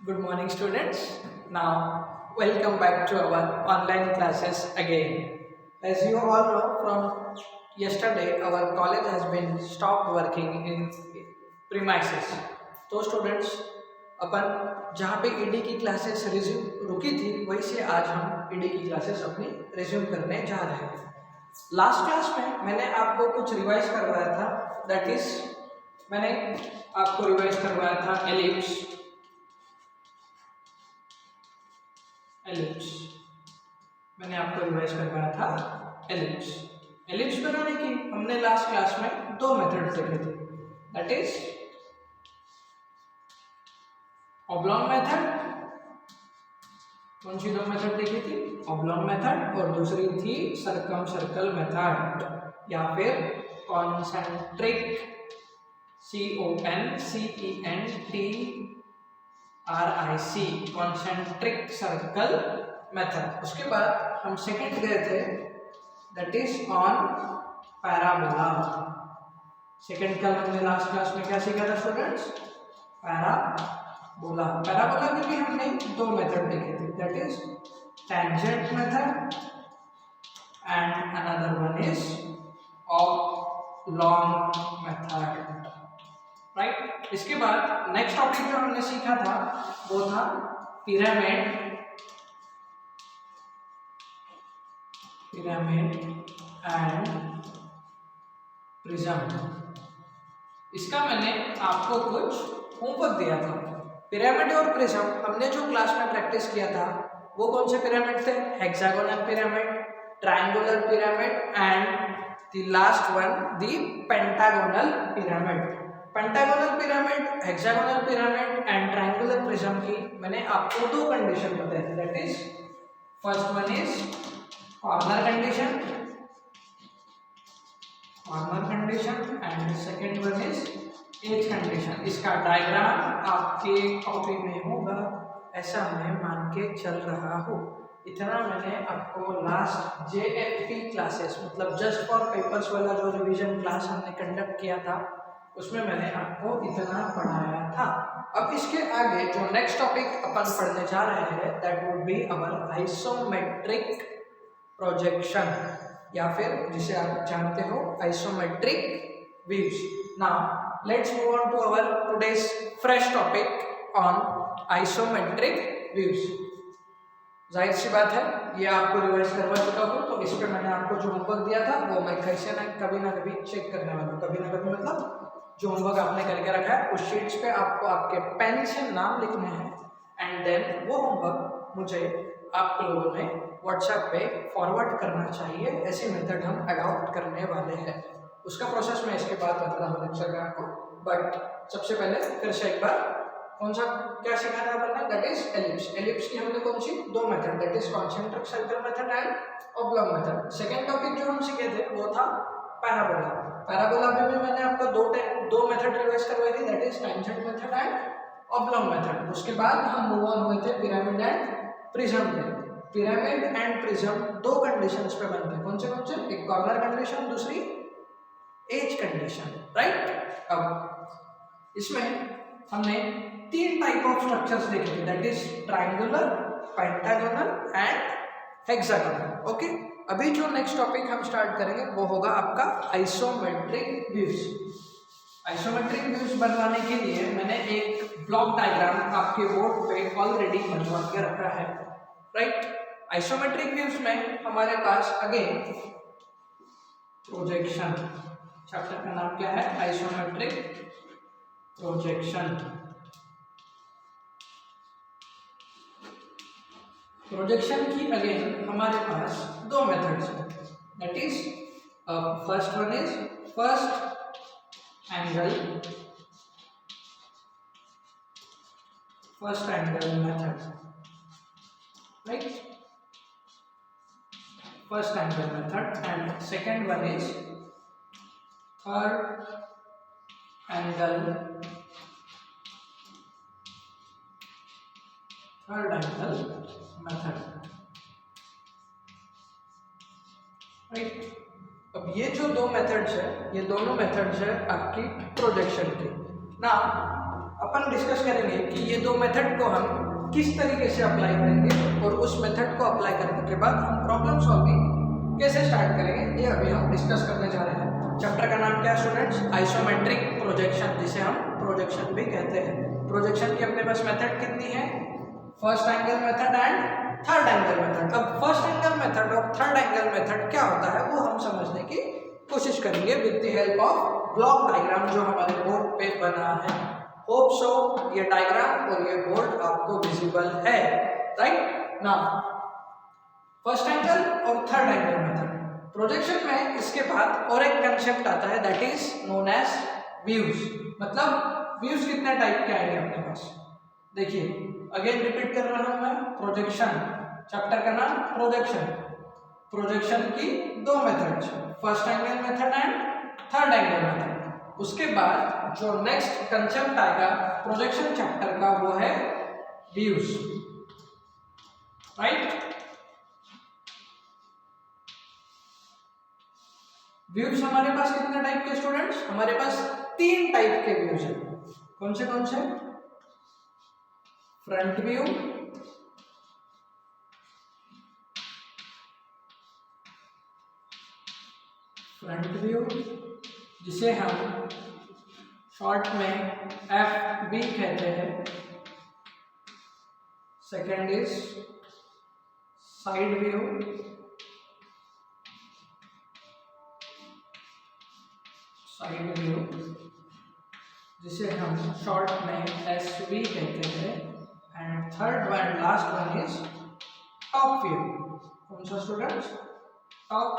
Good morning, students. Now, welcome back to our online classes again. As you all know, from yesterday, our college has been stopped working in premises. तो students अपन जहाँ पे ED की classes resume रुकी थी वहीं से आज हम ईडी की क्लासेस अपनी रिज्यूम करने जा रहे हैं। लास्ट क्लास में मैंने आपको कुछ रिवाइज करवाया था, दैट इज मैंने आपको रिवाइज करवाया था एलिप्स मैंने आपको रिवाइज करवाया था एलिप्स बनाने की हमने लास्ट क्लास में दो मेथड देखे थे, दैट इज ऑब्लॉन्ग मेथड। कौन सी दो मेथड देखी थी? ऑब्लॉन्ग मेथड, और दूसरी थी सर्कम सर्कल मेथड या फिर concentric CONCENTRIC concentric circle method. उसके बाद हम सेकंड गए थे, that is on parabola. Second कल हमने लास्ट क्लास में क्या सीखा था स्टूडेंट्स? पैराबोला के लिए हमने दो मेथड देखे थे, that is tangent method and another one is oblong method, right. इसके बाद नेक्स्ट टॉपिक जो हमने सीखा था वो था पिरामिड एंड प्रिज्म। इसका मैंने आपको कुछ होमवर्क दिया था। पिरामिड और प्रिज्म हमने जो क्लास में प्रैक्टिस किया था वो कौन से पिरामिड थे? Hexagonal pyramid, triangular pyramid and the last one the pentagonal pyramid. Pentagonal pyramid, hexagonal pyramid and triangular prism की मैंने आपको दो कंडीशन बताई थी, that is first one is corner condition and second one is edge condition. इसका diagram आपके copy में होगा, ऐसा मैं मान के चल रहा हूँ। इतना मैंने आपको लास्ट JFP क्लासेस मतलब जस्ट फॉर पेपर्स वाला जो रिवीजन क्लास हमने कंडक्ट किया था उसमें मैंने आपको इतना पढ़ाया था। अब इसके आगे जो नेक्स्ट टॉपिक अपन पढ़ने जा रहे हैं that would be our isometric projection या फिर जिसे आप जानते हो isometric views. Now let's move on to our today's fresh topic on isometric views. जाहिर सी बात है ये आपको रिवाइज करवा चुका हूँ, तो इस पर मैंने आपको जो होमवर्क दिया था वो मैं कैसे ना कभी चेक करने वाला हूँ। कभी ना कभी मतलब जो होमवर्क आपने करके रखा है उस शीट्स पे आपको आपके पेन से नाम लिखने हैं एंड देन वो होमवर्क मुझे आप लोगों ने व्हाट्सएप पे फॉरवर्ड करना चाहिए। ऐसी मेथड हम अडॉप्ट करने वाले हैं। उसका प्रोसेस मैं इसके बाद बता हूँ लेक्चर में आपको, बट सबसे पहले फिर से एक बार कौन सा क्या सीखा था अपन ने? दैट इज एलिप्स की हमने कौन सी दो method, that is concentric circle method and oblong method. Second topic जो हम सीखे थे वो था पैराबोला में मैंने आपको दो मेथड रिवाइज करवाई थी, that is tangent method and oblong method. उसके बाद हम मूव ऑन हुए थे पिरामिड एंड प्रिज्म पे। पिरामिड एंड प्रिज्म दो कंडीशंस पे बनते हैं, कौन से? एक कॉर्नर कंडीशन, दूसरी एज कंडीशन, राइट। अब इसमें हमने तीन टाइप ऑफ स्ट्रक्चर्स देखे थे, that is triangular, pentagonal and hexagonal. Okay, अभी जो नेक्स्ट टॉपिक हम स्टार्ट करेंगे वो होगा आपका आइसोमेट्रिक व्यूज। आइसोमेट्रिक व्यूज बनवाने के लिए मैंने एक ब्लॉक डायग्राम आपके बोर्ड पे ऑलरेडी बनवा के रखा है, राइट। आइसोमेट्रिक व्यूज में हमारे पास अगेन प्रोजेक्शन, चैप्टर का नाम क्या है? Isometric projection. प्रोजेक्शन की अगेन हमारे पास दो मेथड्स हैं, that is first one is first angle method, right. First angle method and second one is third angle method, right. अब ये जो दो मेथड्स है ये दोनों मेथड्स है आपकी प्रोजेक्शन की। ना अपन डिस्कस करेंगे कि ये दो मेथड को हम किस तरीके से अप्लाई करेंगे और उस मेथड को अप्लाई करने के बाद हम प्रॉब्लम सॉल्विंग कैसे स्टार्ट करेंगे, ये अभी हम डिस्कस करने जा रहे हैं। चैप्टर का नाम क्या है स्टूडेंट्स? आइसोमेट्रिक प्रोजेक्शन, जिसे हम प्रोजेक्शन भी कहते हैं। प्रोजेक्शन की अपने पास मेथड कितनी है? First angle method and third angle method. अब फर्स्ट एंगल मेथड और थर्ड एंगल मेथड क्या होता है वो हम समझने की कोशिश करेंगे with the help of block diagram जो हमारे बोर्ड पे बना है। होप सो ये डायग्राम और ये बोर्ड आपको विजिबल है, राइट? नाउ फर्स्ट एंगल और थर्ड एंगल मेथड प्रोजेक्शन में इसके बाद और एक कंसेप्ट आता है that is known as views. मतलब व्यूज कितने टाइप के आएंगे अपने पास? देखिए अगेन रिपीट कर रहा हूं मैं, प्रोजेक्शन चैप्टर का नाम प्रोजेक्शन। प्रोजेक्शन की दो methods, first angle method and third angle method. उसके बाद जो नेक्स्ट कंसेप्ट आएगा प्रोजेक्शन चैप्टर का वो है व्यूज, राइट? व्यूज हमारे पास कितने टाइप के स्टूडेंट्स? हमारे पास तीन टाइप के व्यूज हैं। कौन से? फ्रंट व्यू, जिसे हम शॉर्ट में FB कहते हैं। सेकेंड इज साइड व्यू, जिसे हम शॉर्ट में SB कहते हैं। And third one last one is top view. कौन सा स्टूडेंट्स? Top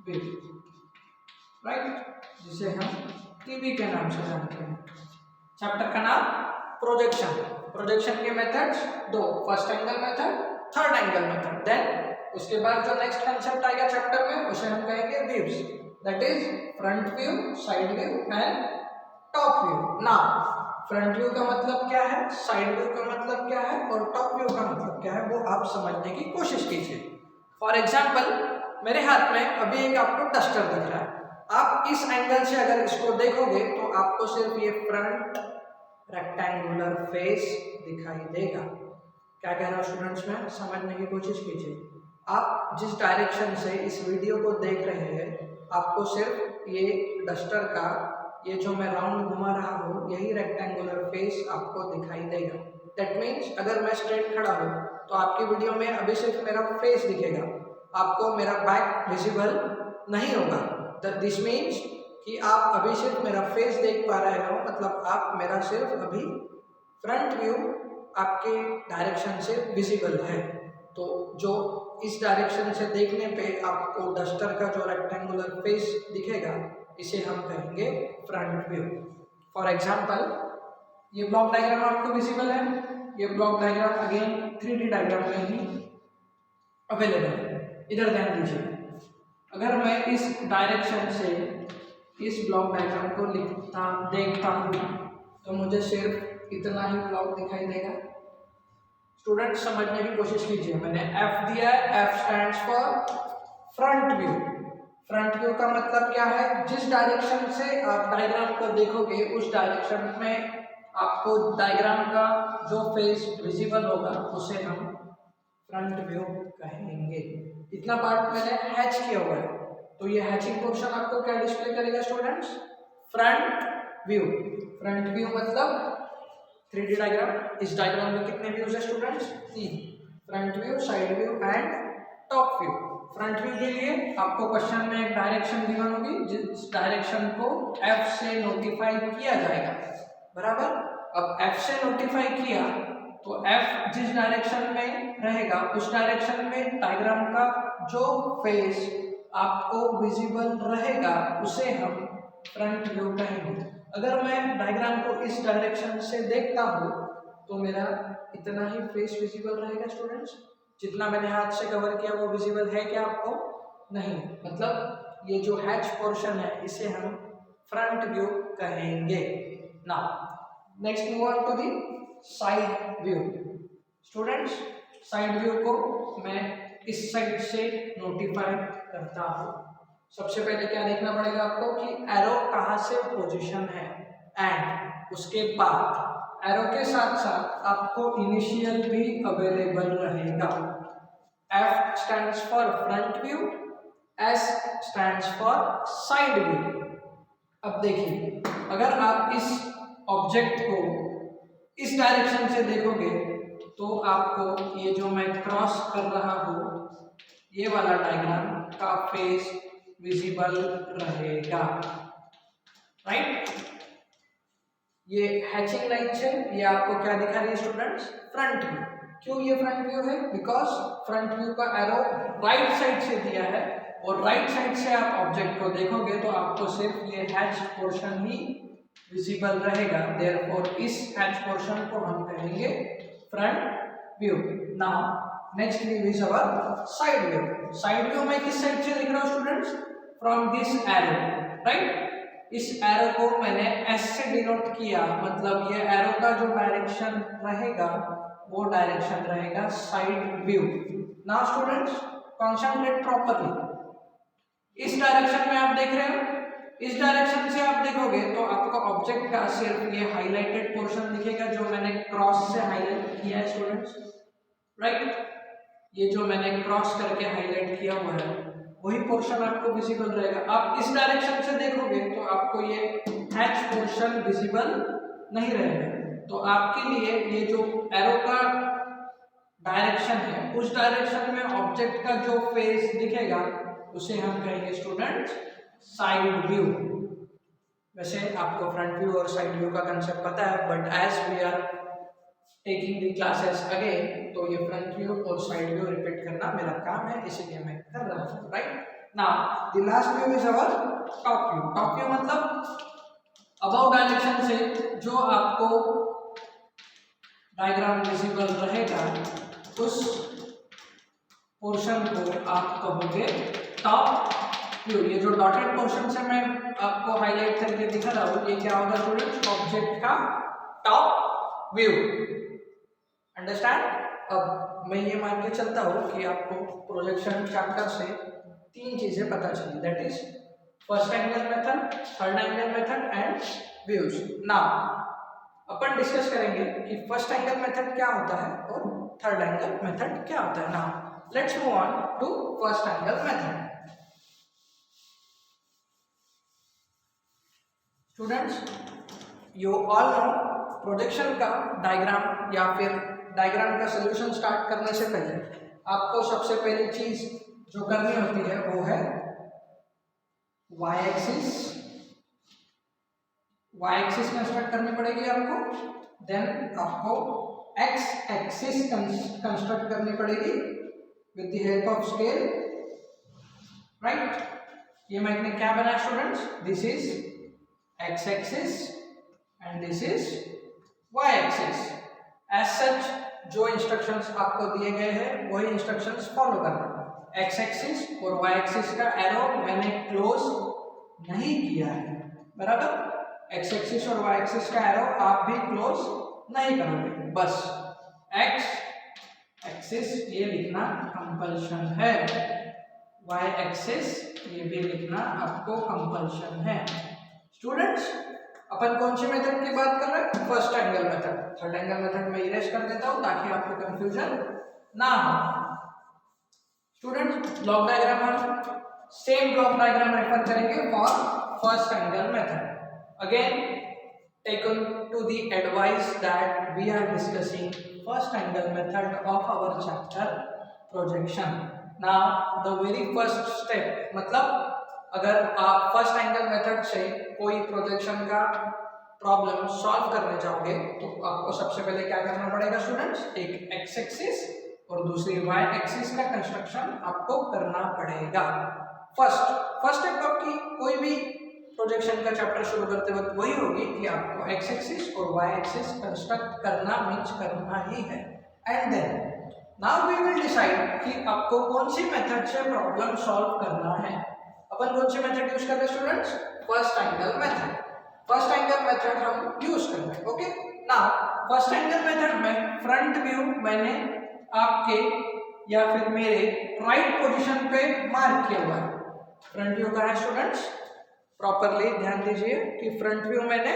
view, right? जिसे हम टीवी के नाम से जानते हैं। चैप्टर का नाम प्रोजेक्शन। प्रोजेक्शन के मेथड्स दो, first angle method, third angle method. Then उसके बाद जो नेक्स्ट कंसेप्ट आएगा चैप्टर में उसे हम कहेंगे views, that is front view, side view and top view. Now front view का मतलब क्या है, साइड व्यू का मतलब क्या है और टॉप व्यू का मतलब क्या है वो आप समझने की कोशिश कीजिए। फॉर एग्जाम्पल मेरे हाथ में अभी एक आपको डस्टर दिख रहा है। आप इस एंगल से अगर इसको देखोगे तो आपको सिर्फ ये फ्रंट रेक्टेंगुलर फेस दिखाई देगा। क्या कह रहा हूँ स्टूडेंट्स? में समझने की कोशिश कीजिए। आप जिस डायरेक्शन से इस वीडियो को देख रहे हैं आपको सिर्फ ये डस्टर का ये जो मैं राउंड घुमा रहा हूँ यही रेक्टेंगुलर फेस आपको दिखाई देगा। दैट मीन्स अगर मैं स्ट्रेट खड़ा हूँ तो आपकी वीडियो में अभी सिर्फ मेरा फेस दिखेगा, आपको मेरा बैक विजिबल नहीं होगा। दिस मीन्स कि आप अभी सिर्फ मेरा फेस देख पा रहे हो, मतलब आप मेरा सिर्फ अभी फ्रंट व्यू आपके डायरेक्शन से विजिबल है। तो जो इस डायरेक्शन से देखने पे आपको डस्टर का जो रेक्टेंगुलर फेस दिखेगा इसे हम कहेंगे फ्रंट व्यू। फॉर एग्जाम्पल ये ब्लॉक डायग्राम आपको विजिबल है। ये block diagram again 3D diagram में ही अवेलेबल है। इधर ध्यान दीजिए, अगर मैं इस डायरेक्शन से इस ब्लॉक डायग्राम को देखता हूँ तो मुझे सिर्फ इतना ही ब्लॉक दिखाई देगा। स्टूडेंट समझने की कोशिश कीजिए, मैंने F दिया है, F stands for front view. Front view का मतलब क्या है? जिस डायरेक्शन से आप डायग्राम को देखोगे उस डायरेक्शन में आपको डायग्राम का जो फेस विजिबल होगा उसे हम फ्रंट व्यू कहेंगे। इतना पार्ट मैंने हैच किया हुआ है, तो ये हैचिंग पोर्शन आपको क्या डिस्प्ले करेगा students? Front view. Front view मतलब 3D डायग्राम। इस डायग्राम में कितने व्यूज है students? 3, front view, side view and top view. Front view के लिए आपको क्वेश्चन में एक डायरेक्शन गिवन होगी जिस डायरेक्शन को F से नोटिफाई किया जाएगा, बराबर? अब F से नोटिफाई किया तो F जिस डायरेक्शन में रहेगा उस डायरेक्शन में डायग्राम का जो फेस आपको विजिबल रहेगा उसे हम फ्रंट व्यू कहेंगे। अगर मैं डायग्राम को इस डायरेक्शन से देखता हूँ तो मेरा इतना ही फेस विजिबल रहेगा स्टूडेंट्स। जितना मैंने हाथ से कवर किया वो विजिबल है क्या आपको? नहीं, मतलब ये जो हैच पोर्शन है इसे हम फ्रंट व्यू कहेंगे। Now next move on to the side view. Students side view को मैं इस साइड से नोटिफाई करता हूँ। सबसे पहले क्या देखना पड़ेगा आपको कि एरो कहाँ से पोजीशन है, एंड उसके बाद एरो के साथ साथ आपको इनिशियल भी अवेलेबल रहेगा। F stands for front view, S stands for side view. अब देखिए, अगर आप इस ऑब्जेक्ट को इस डायरेक्शन से देखोगे तो आपको ये जो मैं क्रॉस कर रहा हूँ ये वाला डायग्राम का फेस विजिबल रहेगा, राइट। ये हैचिंग लाइन से ये आपको क्या दिखा रही है स्टूडेंट्स? Front view. क्यों ये फ्रंट व्यू है? बिकॉज फ्रंट व्यू का एरो राइट साइड से दिया है और राइट साइड से आप ऑब्जेक्ट को देखोगे तो आपको सिर्फ ये हैच पोर्शन ही विजिबल रहेगा। देयरफॉर इस हैच पोर्शन को हम कहेंगे front view. Now next view is our side view. Side view में किस साइड से दिख रहा हूं students? From this arrow, right. इस एरो को मैंने S से डिनोट किया, मतलब ये एरो का जो डायरेक्शन रहेगा वो डायरेक्शन रहेगा side view. Now students concentrate properly. इस डायरेक्शन में आप देख रहे हो, इस डायरेक्शन से आप देखोगे तो आपको ऑब्जेक्ट का सिर्फ ये हाईलाइटेड पोर्शन दिखेगा जो मैंने क्रॉस से हाईलाइट किया है स्टूडेंट्स, राइट। ये जो मैंने क्रॉस करके हाईलाइट किया हुआ है वही पोर्शन आपको विजिबल रहेगा। आप इस डायरेक्शन से देखोगे तो आपको ये हैच पोर्शन विजिबल नहीं रहेगा। तो आपके लिए ये जो एरो का डायरेक्शन है उस डायरेक्शन में ऑब्जेक्ट का जो फेस दिखेगा उसे हम कहेंगे स्टूडेंट्स साइड व्यू। वैसे आपको फ्रंट व्यू और साइड व्यू का कंसेप्ट पता है, but as we are taking the classes again तो ये फ्रंट व्यू और साइड व्यू रिपीट करना मेरा काम है, इसीलिए मैं कर रहा हूँ, right. Now the last view is our top view. Top view मतलब अबव डायरेक्शन से जो आपको डायग्राम विजिबल रहेगा उस पोर्शन को आप कहोगे टॉप व्यू। ये जो डॉटेड पोर्शन से मैं आपको हाईलाइट करके दिखा रहा हूँ ये क्या होगा स्टूडेंट्स? ऑब्जेक्ट का टॉप व्यू। अंडरस्टैंड? अब मैं ये मान के चलता हूँ कि आपको प्रोजेक्शन चैप्टर से तीन चीजें पता चली, that is first angle method, third angle method and views. Now upon discuss करेंगे कि फर्स्ट एंगल मेथड क्या होता है और थर्ड एंगल मेथड क्या होता है। Now let's move on to first angle method. Students you all know projection का डायग्राम या फिर डायग्राम का सॉल्यूशन स्टार्ट करने से पहले आपको सबसे पहली चीज जो करनी होती है वो है y axis. y axis construct करनी पड़ेगी आपको, देन आपको x एक्सिस कंस्ट्रक्ट करनी पड़ेगी with the help of scale, right. ये मैंने क्या बनाया students? This is x axis and this is y axis. As such जो इंस्ट्रक्शंस आपको दिए गए हैं वही इंस्ट्रक्शंस फॉलो करना। x एक्सिस और y एक्सिस का एरो मैंने क्लोज नहीं किया है, बराबर। x एक्सिस और y एक्सिस का एरो आप भी क्लोज नहीं करोगे, बस x एक्सिस ये लिखना कंपल्शन है, y एक्सिस ये भी लिखना आपको कंपल्शन है। स्टूडेंट्स अपन कौन सी मेथड की बात कर रहे हैं? First angle method. Third angle method में इरेज कर देता हूं ताकि आपको कंफ्यूजन ना हो। स्टूडेंट्स ब्लॉक डायग्राम हम सेम ब्लॉक डायग्राम रेफर करेंगे for first angle method. Again take to the advice that we are discussing first angle method of our chapter projection. Now the very first step, मतलब अगर आप first angle method से कोई projection का problem solve करने जाओगे तो आपको सबसे पहले क्या करना पड़ेगा स्टूडेंट्स? एक x एक्सिस और दूसरी y एक्सिस का कंस्ट्रक्शन आपको करना पड़ेगा। फर्स्ट स्टेप आपकी कोई भी प्रोजेक्शन का चैप्टर शुरू करते वक्त वही होगी कि आपको x एक्सिस और y एक्सिस कंस्ट्रक्ट करना मीन्स करना ही है। And then now we will decide कि आपको कौन सी मेथड से प्रॉब्लम सॉल्व करना है। अपन कौन सी मेथड यूज कर रहे हैं students? First angle method. First angle method हम यूज कर रहे हैं, okay. Now first angle method में फ्रंट व्यू मैंने आपके या फिर मेरे राइट पोजीशन पे मार्क किया हुआ है। फ्रंट व्यू का है स्टूडेंट्स, प्रॉपरली ध्यान दीजिए कि फ्रंट व्यू मैंने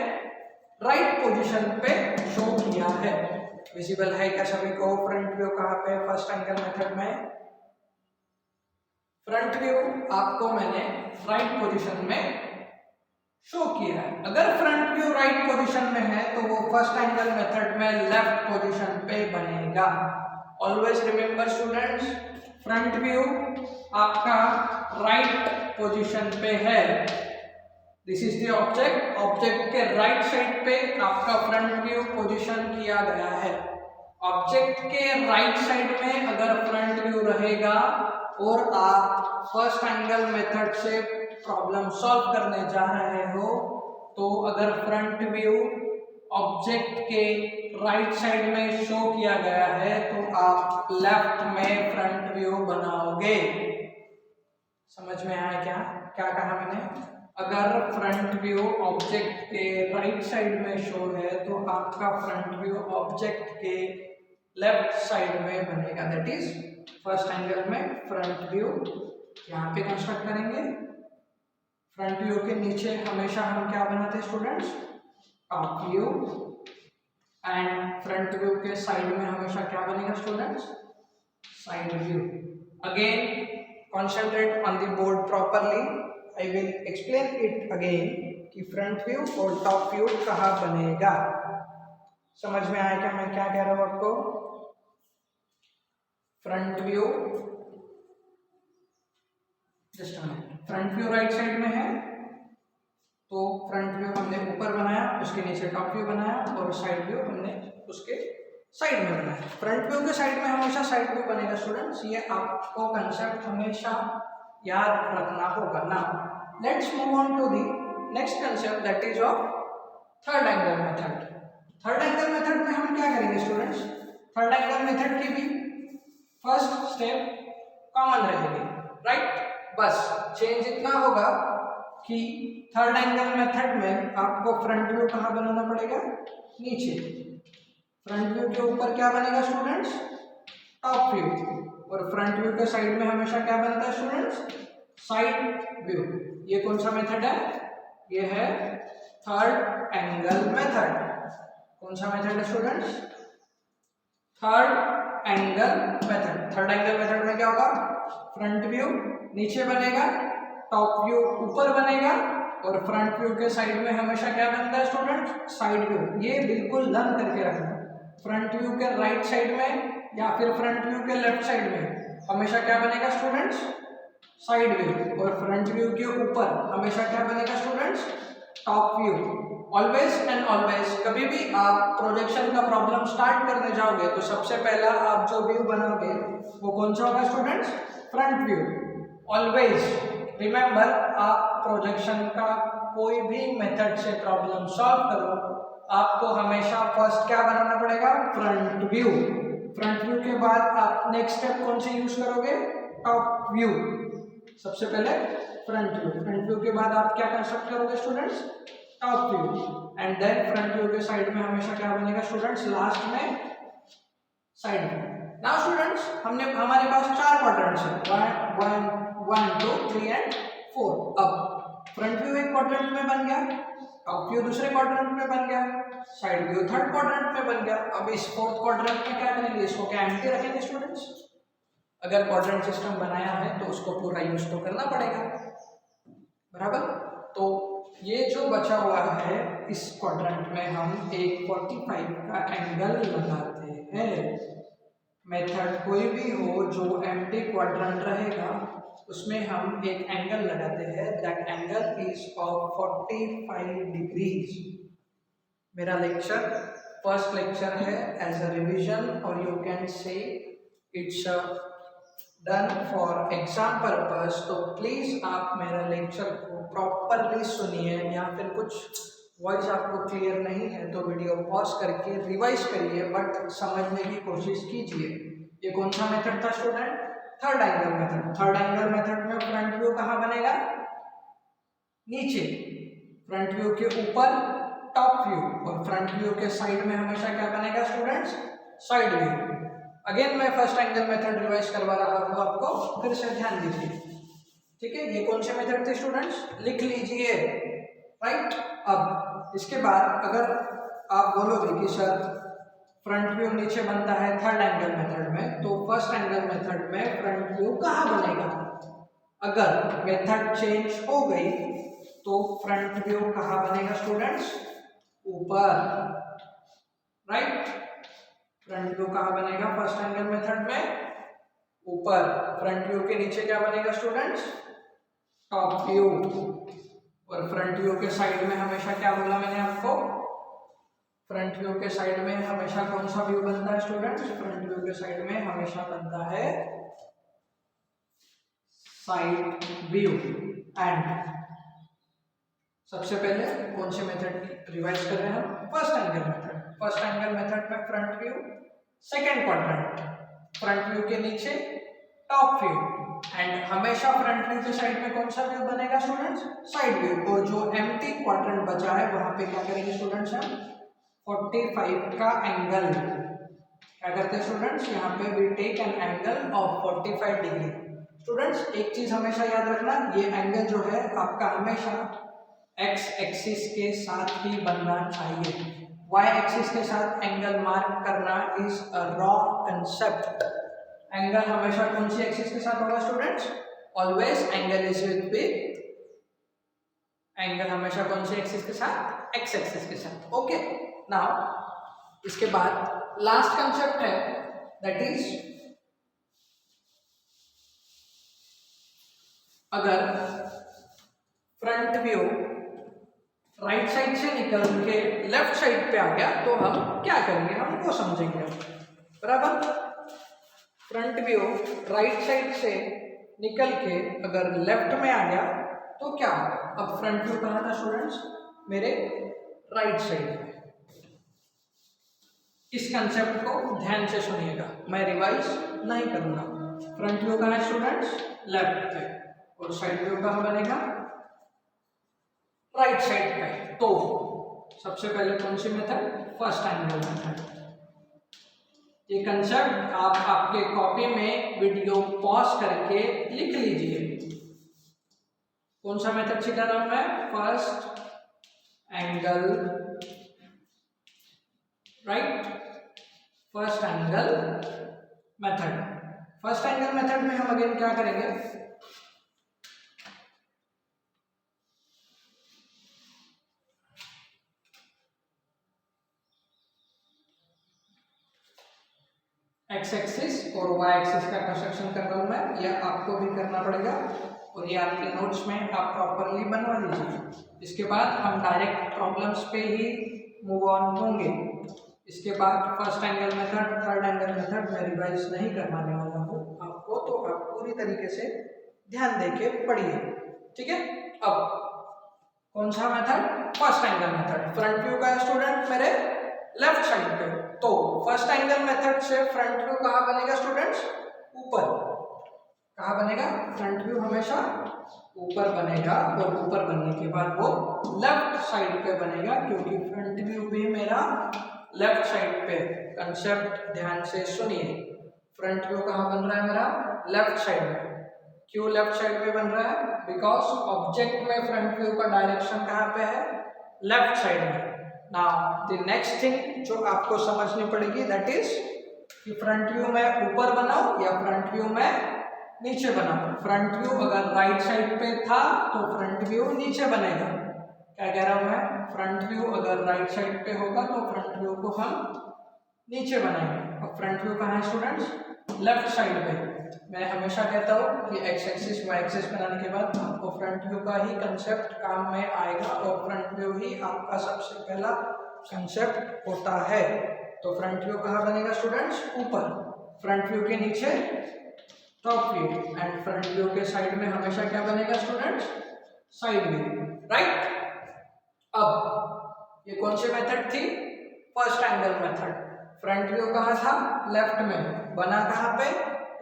राइट पोजीशन पे शो विजिबल है क्या सभी को? फ्रंट व्यू कहाँ पे? फर्स्ट एंगल मेथड में फ्रंट व्यू आपको मैंने राइट पोजीशन में शो किया है। अगर फ्रंट व्यू राइट पोजीशन में है तो वो फर्स्ट एंगल मेथड में लेफ्ट पोजीशन पे बनेगा। Always remember students, front view आपका राइट पोजीशन पे है। This is the object, object के राइट साइड पे आपका फ्रंट व्यू पोजीशन किया गया है। ऑब्जेक्ट के राइट साइड में अगर फ्रंट व्यू रहेगा और आप फर्स्ट एंगल मेथड से प्रॉब्लम सॉल्व करने जा रहे हो तो अगर फ्रंट व्यू ऑब्जेक्ट के राइट साइड में शो किया गया है तो आप लेफ्ट में फ्रंट व्यू बनाओगे। समझ में आया क्या? क्या कहा मैंने? अगर फ्रंट व्यू ऑब्जेक्ट के राइट साइड में शो है तो आपका फ्रंट व्यू ऑब्जेक्ट के लेफ्ट साइड में बनेगा। दैट इज फर्स्ट एंगल में फ्रंट व्यू यहाँ पे कंस्ट्रक्ट करेंगे। फ्रंट व्यू के नीचे हमेशा हम क्या बनाते हैं students? Top view. And front view के साइड में हमेशा क्या बनेगा students? Side view. Again concentrate on the board properly. I will explain it again कि फ्रंट व्यू और टॉप व्यू कहाँ बनेगा। समझ में आया क्या मैं क्या कह रहा हूँ आपको? Front view, just front view right side में है तो फ्रंट व्यू हमने ऊपर बनाया, उसके नीचे टॉप व्यू बनाया और साइड व्यू हमने उसके साइड में बनाया। फ्रंट व्यू के साइड में हमेशा साइड व्यू बनेगा स्टूडेंट्स, ये आपको कंसेप्ट हमेशा याद रखना होगा। Now let's move on to the next concept that is of third angle method. Third angle method में हम क्या करेंगे स्टूडेंट्स? थर्ड एंगल मेथड की भी फर्स्ट स्टेप कॉमन रहेगी, राइट? बस चेंज इतना होगा कि थर्ड एंगल मेथड में आपको फ्रंट व्यू कहाँ बनाना पड़ेगा? नीचे। फ्रंट व्यू के ऊपर क्या बनेगा स्टूडेंट्स? Top view. और फ्रंट व्यू के साइड में हमेशा क्या बनता है स्टूडेंट्स? Side view. ये कौन सा मेथड है? ये है थर्ड एंगल मेथड। कौन सा मेथड है students? Third angle method. Third angle method में क्या होगा? फ्रंट व्यू नीचे बनेगा, टॉप व्यू ऊपर बनेगा और फ्रंट व्यू के साइड में हमेशा क्या बनता है स्टूडेंट? Side view. ये बिल्कुल लर्न करके रखना। फ्रंट व्यू के राइट साइड में या फिर फ्रंट व्यू के लेफ्ट साइड में हमेशा क्या बनेगा स्टूडेंट्स? Side view. और फ्रंट व्यू के ऊपर हमेशा क्या बनेगा students? Top view. Always and always कभी भी आप प्रोजेक्शन का प्रॉब्लम स्टार्ट करने जाओगे तो सबसे पहला आप जो व्यू बनाओगे वो कौन सा होगा students? Front view. Always remember, आप प्रोजेक्शन का कोई भी मेथड से प्रॉब्लम सॉल्व करो आपको हमेशा फर्स्ट क्या बनाना पड़ेगा? Front view. फ्रंट व्यू के बाद आप नेक्स्ट स्टेप कौन से यूज करोगे? Top view. सबसे पहले फ्रंट व्यू, फ्रंट व्यू के बाद आप क्या कंस्ट्रक्ट करोगे students? Top view. And then front view के साइड में हमेशा क्या बनेगा स्टूडेंट्स? लास्ट में साइड व्यू। नाउ स्टूडेंट्स हमारे पास चार क्वाड्रेंट्स हैं, 1 2 3 एंड 4। अब फ्रंट व्यू एक क्वाड्रेंट में बन गया, टॉप व्यू दूसरे क्वाड्रेंट में बन गया, साइड व्यू थर्ड क्वाड्रेंट में बन गया। अब इस फोर्थ क्वाड्रेंट में क्या करेंगे? इसको क्या एम्प्टी रखेंगे स्टूडेंट्स? अगर क्वाड्रेंट सिस्टम बनाया है तो उसको पूरा यूज तो करना पड़ेगा, बराबर? तो ये जो बचा हुआ है इस क्वाड्रेंट में हम एक 45 का एंगल लगाते हैं। मेथड कोई भी हो जो एम्प्टी क्वाड्रेंट रहेगा उसमें हम एक एंगल लगाते हैं। That angle is of 45 degrees. मेरा लेक्चर फर्स्ट लेक्चर है एज अ रिवीजन और you can say it's done for exam purpose. तो प्लीज आप मेरा लेक्चर को प्रॉपरली सुनिए, या फिर कुछ वॉइस आपको क्लियर नहीं है तो वीडियो पॉज करके रिवाइज करिए, बट समझने की कोशिश कीजिए। ये कौन सा मेथड था student? Third angle method. Third angle method में फ्रंट व्यू कहाँ बनेगा? नीचे। फ्रंट व्यू के ऊपर टॉप व्यू और फ्रंट व्यू के साइड में हमेशा क्या बनेगा स्टूडेंट्स? Side view. अगेन मैं फर्स्ट एंगल मेथड रिवाइज करवा रहा हूँ आपको, फिर से ध्यान दीजिए, ठीक है? ये कौन से मेथड थे स्टूडेंट्स? लिख लीजिए, राइट? अब इसके बाद अगर आप बोलोगे कि सर फ्रंट व्यू नीचे बनता है थर्ड एंगल मेथड में, तो फर्स्ट एंगल मेथड में फ्रंट व्यू कहाँ बनेगा? अगर मेथड चेंज हो गई तो फ्रंट व्यू कहाँ बनेगा स्टूडेंट्स? ऊपर, राइट। फ्रंट व्यू कहाँ बनेगा फर्स्ट एंगल मेथड में? ऊपर। फ्रंट व्यू के नीचे क्या बनेगा स्टूडेंट्स? Top view. और फ्रंट व्यू के साइड में हमेशा क्या बोला मैंने आपको? फ्रंट व्यू के साइड में हमेशा कौन सा व्यू बनता है स्टूडेंट्स? फ्रंट व्यू के साइड में हमेशा बनता है साइड व्यू। एंड सबसे पहले कौन से मेथड रिवाइज कर रहे हैं हम? First angle method. First angle method में front view second quadrant, front view के नीचे टॉप व्यू। एंड हमेशा फ्रंट व्यू के साइड में कौन सा व्यू बनेगा स्टूडेंट्स? Side view. और जो एम्प्टी क्वाड्रेंट बचा है वहां पे क्या करेंगे स्टूडेंट्स? हम 45 का एंगल क्या करते हैं स्टूडेंट्स? यहाँ पे we take an angle of 45 degree. Students एक चीज हमेशा याद रखना, ये एंगल जो है आपका हमेशा एक्स एक्सिस के साथ ही बनना चाहिए। वाई एक्सिस के साथ एंगल मार्क करना is a wrong concept. Angle हमेशा कौन सी एक्सिस के साथ होगा students? Always angle is with angle हमेशा कौन सी एक्सिस के साथ? एक्स एक्सिस के साथ। ओके, नाउ इसके बाद लास्ट कंसेप्ट है दैट इज, अगर फ्रंट व्यू राइट साइड से निकल के लेफ्ट साइड पे आ गया तो हम क्या करेंगे? हम वो समझेंगे बराबर। फ्रंट व्यू राइट साइड से निकल के अगर लेफ्ट में आ गया तो क्या होगा? अब फ्रंट व्यू कहाँ था स्टूडेंट्स? मेरे राइट साइड में। इस कंसेप्ट को ध्यान से सुनिएगा, मैं रिवाइज नहीं करूंगा। फ्रंट व्यू कहाँ है स्टूडेंट्स? लेफ्ट पे। और साइड व्यू कहाँ बनेगा? राइट साइड पे। तो सबसे पहले कौन सी मेथड? First angle method. ये कंसेप्ट आप आपके कॉपी में वीडियो पॉज करके लिख लीजिए। कौन सा मेथड सीखा रहा हूं मैं? First angle, right, first angle method. First angle method में हम अगेन क्या करेंगे? एक्स एक्सिस और वाई एक्सिस का कंस्ट्रक्शन कर रहा हूं मैं, यह आपको भी करना पड़ेगा और ये आपके नोट्स में आप प्रॉपरली बनवा लीजिए। इसके बाद हम डायरेक्ट प्रॉब्लम्स पे ही मूव ऑन होंगे। इसके बाद first angle method, third angle method मैं रिवाइज नहीं करवाने वाला हूँ आपको, तो आप पूरी तरीके से ध्यान देके पढ़िए, ठीक है। अब कौन सा method? First angle method. Front view का है स्टूडेंट मेरे लेफ्ट साइड पे, तो फर्स्ट एंगल मेथड से फ्रंट व्यू कहाँ बनेगा स्टूडेंट्स? ऊपर। कहाँ बनेगा? फ्रंट व्यू हमेशा ऊपर बनेगा और ऊपर बनने के बाद वो लेफ्ट साइड पे बनेगा, क्योंकि फ्रंट व्यू भी मेरा लेफ्ट साइड पे। कंसेप्ट ध्यान से सुनिए, फ्रंट व्यू कहाँ बन रहा है मेरा? लेफ्ट साइड में। क्यों लेफ्ट साइड में बन रहा है? बिकॉज ऑब्जेक्ट में फ्रंट व्यू का डायरेक्शन कहाँ पे है? लेफ्ट साइड में। नाउ द नेक्स्ट थिंग जो आपको समझनी पड़ेगी दैट इज कि फ्रंट व्यू में ऊपर बनाओ या फ्रंट व्यू में नीचे बनाओ। फ्रंट व्यू अगर राइट साइड पे था तो फ्रंट व्यू नीचे बनेगा। क्या कह रहा हूं मैं? फ्रंट व्यू अगर राइट साइड पे होगा तो फ्रंट व्यू को हम नीचे बनाएंगे। अब फ्रंट व्यू कहाँ है स्टूडेंट्स? लेफ्ट साइड पे। मैं हमेशा कहता हूँ कि एक्स एक्सिस वाई एक्सिस बनाने के बाद आपको फ्रंट व्यू का ही कंसेप्ट काम में आएगा और फ्रंट व्यू ही आपका सबसे पहला कंसेप्ट होता है। तो फ्रंट व्यू कहाँ बनेगा स्टूडेंट्स? ऊपर। फ्रंट व्यू के नीचे top view, and front view के साइड में हमेशा क्या बनेगा स्टूडेंट्स? Side view, right. अब ये कौन सी मेथड थी? First angle method. Front view कहाँ था? लेफ्ट में। बना कहाँ पे?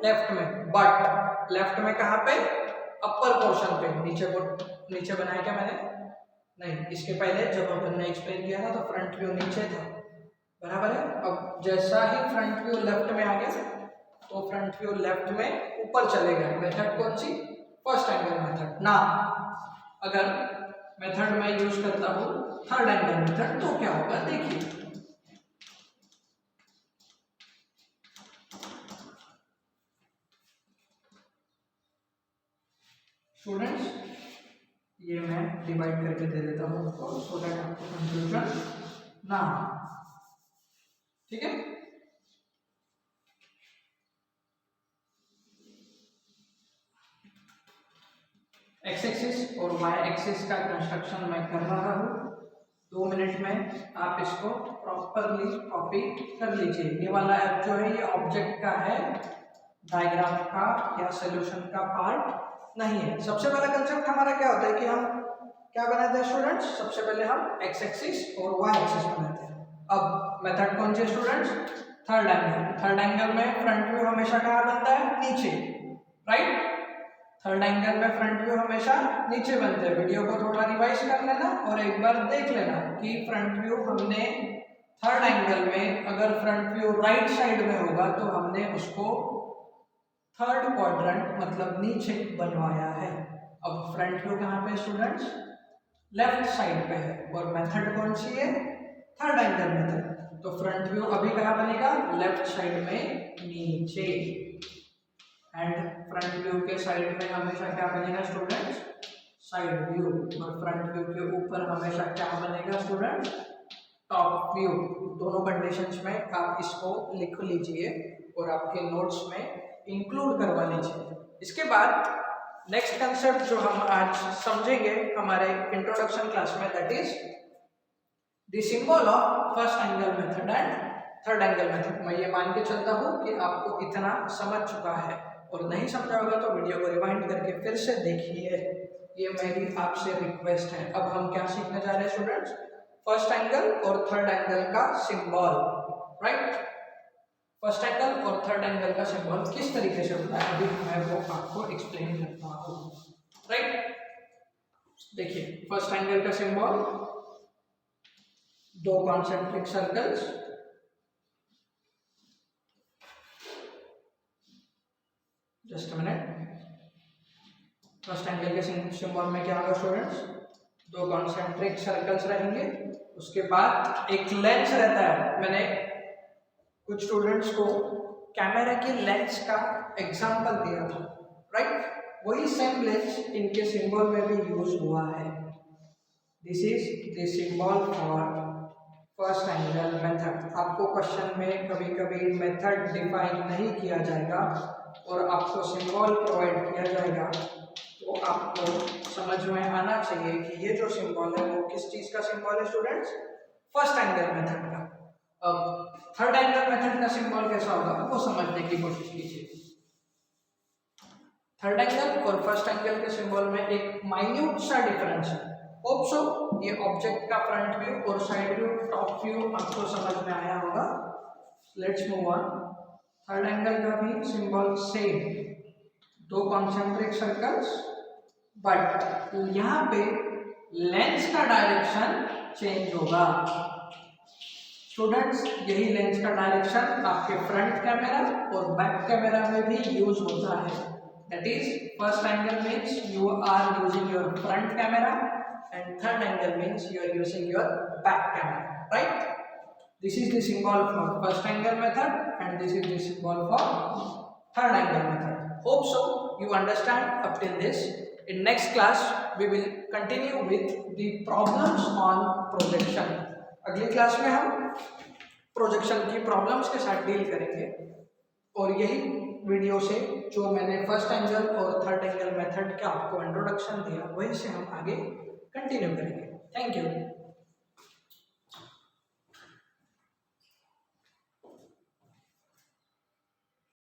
लेफ्ट में। बट लेफ्ट में कहाँ पे? अपर पोर्शन पे। नीचे बनाया क्या मैंने? नहीं, इसके पहले जब अपन ने एक्सप्लेन किया था तो फ्रंट व्यू नीचे था, बराबर है। अब जैसा ही फ्रंट व्यू लेफ्ट में आ गया तो फ्रंट व्यू लेफ्ट में ऊपर चले गए। मेथड कौन सी? First angle method. ना अगर मेथड में यूज करता हूँ थर्ड एंगल मेथड तो क्या होगा देखिए। स्टूडेंट्स ये मैं डिवाइड करके दे देता हूँ आपको, सो दैट आपको कंफ्यूजन ना हो, ठीक है। एक्स एक्सिस और वाई एक्सिस का कंस्ट्रक्शन मैं कर रहा हूँ, 2 मिनट में आप इसको प्रॉपरली कॉपी कर लीजिए। ये वाला ऐप जो है ये ऑब्जेक्ट का है, डायग्राम का या सोल्यूशन का पार्ट नहीं है। सबसे पहला कंसेप्ट हमारा क्या होता है कि हम क्या बनाते हैं स्टूडेंट्स, सबसे पहले हम एक्स एक्सिस और वाई एक्सिस बनाते हैं। अब मेथड कौन सी students, third angle. Third angle में फ्रंट व्यू हमेशा कहाँ बनता है, नीचे, राइट। थर्ड एंगल में फ्रंट व्यू हमेशा नीचे बनते हैं। वीडियो को थोड़ा रिवाइज कर लेना और एक बार देख लेना कि फ्रंट व्यू हमने थर्ड एंगल में, अगर फ्रंट व्यू राइट साइड में होगा तो हमने उसको थर्ड क्वाड्रेंट मतलब नीचे बनवाया है। अब फ्रंट व्यू कहाँ पे स्टूडेंट्स, लेफ्ट साइड पे है, और मेथड कौन सी है, थर्ड एंगल मेथड। तो फ्रंट व्यू अभी कहाँ बनेगा, लेफ्ट साइड में नीचे, एंड फ्रंट व्यू के साइड में हमेशा क्या बनेगा स्टूडेंट्स, साइड व्यू, और फ्रंट व्यू के ऊपर हमेशा क्या बनेगा स्टूडेंट्स, टॉप व्यू। दोनों कंडीशंस में आप इसको लिख लीजिए और आपके नोट्स में इंक्लूड करवा लीजिए। इसके बाद नेक्स्ट कंसेप्ट जो हम आज समझेंगे हमारे इंट्रोडक्शन क्लास में, that is the symbol of first angle method and third angle method. मैं ये मान के चलता हूँ कि आपको इतना समझ चुका है, और नहीं समझा होगा तो वीडियो को रिवाइंड करके फिर से देखिए, ये मेरी आपसे रिक्वेस्ट है। अब हम क्या सीखने जा रहे हैं स्टूडेंट्स, फर्स्ट एंगल और थर्ड एंगल का सिंबल, राइट। फर्स्ट एंगल और थर्ड एंगल का सिंबल किस तरीके से होता है, अभी मैं वो आपको एक्सप्लेन करता हूँ, राइट। देखिए फर्स्ट एंगल का सिंबल, दो concentric circles, just a minute. First angle के सिंबल में क्या होगा स्टूडेंट्स, दो कॉन्सेंट्रिक सर्कल्स रहेंगे, उसके बाद एक लेंस रहता है। मैंने कुछ स्टूडेंट्स को कैमरा की लेंस का एग्जांपल दिया था, राइट। वही सेम लेंस इनके सिंबल में भी यूज हुआ है। This is the symbol for first angle method. आपको क्वेश्चन में कभी कभी मेथड डिफाइन नहीं किया जाएगा और आपको सिंबल प्रोवाइड किया जाएगा, तो आपको समझ में आना चाहिए कि ये जो सिंबल है वो किस चीज का सिंबल है स्टूडेंट्स, फर्स्ट एंगल मेथड का। अब थर्ड एंगल मेथड का सिंबल कैसा होगा वो समझने की कोशिश कीजिए। थर्ड एंगल और फर्स्ट एंगल के सिंबल में एक माइन्यूट सा डिफरेंस है। होप सो ये ऑब्जेक्ट का फ्रंट व्यू और साइड व्यू, टॉप व्यू आपको समझ में आया होगा। Let's move on. Third angle का भी सिंबल सेम, दो कॉन्सेंट्रिक सर्कल्स, बट यहाँ पे लेंस का डायरेक्शन चेंज होगा। स्टूडेंट्स यही लेंस का डायरेक्शन आपके फ्रंट कैमरा और बैक कैमरा में भी यूज होता है। That is first angle means you are using your front camera and third angle means you are using your back camera, right? This is the symbol for first angle method and this is the symbol for third angle method. Hope so you understand up till this. In next class we will continue with the problems on projection. अगली class में हम projection की problems के साथ deal करेंगे, और यही video से जो मैंने फर्स्ट एंगल और थर्ड एंगल मेथड का आपको इंट्रोडक्शन दिया वही से हम आगे कंटिन्यू करेंगे। Thank you.